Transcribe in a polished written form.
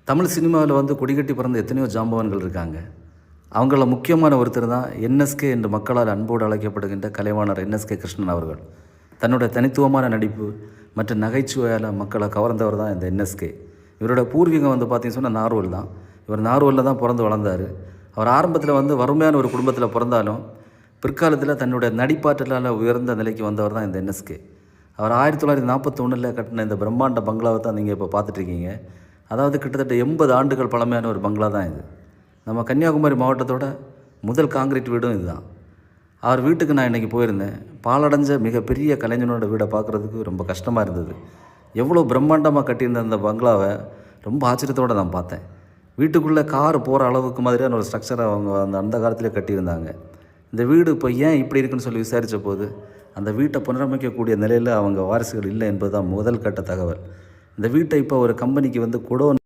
தமிழ் சினிமாவில் வந்து கொடிகட்டி பிறந்த எத்தனையோ ஜாம்பவான்கள் இருக்காங்க. அவங்கள முக்கியமான ஒருத்தர் தான் என்எஸ்கே என்று மக்களால் அன்போடு அழைக்கப்படுகின்ற கலைவாணர் என்எஸ்கே கிருஷ்ணன் அவர்கள். தன்னுடைய தனித்துவமான நடிப்பு மற்றும் நகைச்சுவையால் மக்களை கவர்ந்தவர் தான் இந்த என்எஸ்கே. இவரோட பூர்வீகம் வந்து பார்த்திங்கன்னு சொன்னால் நார்வல் தான். இவர் நார்வலில் தான் பிறந்து வளர்ந்தார். அவர் ஆரம்பத்தில் வந்து வறுமையான ஒரு குடும்பத்தில் பிறந்தாலும் பிற்காலத்தில் தன்னுடைய நடிப்பாற்றலால் உயர்ந்த நிலைக்கு வந்தவர் தான் இந்த என்எஸ்கே. அவர் 1941 கட்டின இந்த பிரம்மாண்ட பங்களாவை தான் நீங்கள் இப்போ பார்த்துட்ருக்கீங்க. அதாவது கிட்டத்தட்ட 80 ஆண்டுகள் பழமையான ஒரு பங்களா தான் இது. நம்ம கன்னியாகுமரி மாவட்டத்தோட முதல் காங்கிரீட் வீடும் இதுதான். அவர் வீட்டுக்கு நான் இன்றைக்கி போயிருந்தேன். பாலடைஞ்ச மிகப்பெரிய கலைஞனோட வீடை பார்க்குறதுக்கு ரொம்ப கஷ்டமாக இருந்தது. எவ்வளோ பிரம்மாண்டமாக கட்டியிருந்த அந்த பங்களாவை ரொம்ப ஆச்சரியத்தோடு நான் பார்த்தேன். வீட்டுக்குள்ளே கார் போகிற அளவுக்கு மாதிரியான ஒரு ஸ்ட்ரக்சரை அவங்க அந்த காலத்திலே கட்டியிருந்தாங்க. இந்த வீடு இப்போ ஏன் இப்படி இருக்குன்னு சொல்லி விசாரித்த போது அந்த வீட்டை புனரமைக்கக்கூடிய நிலையில் அவங்க வாரிசுகள் இல்லை என்பது தான் முதல் கட்ட தகவல். இந்த வீட்டை இப்போ ஒரு கம்பெனிக்கு வந்து குடோன்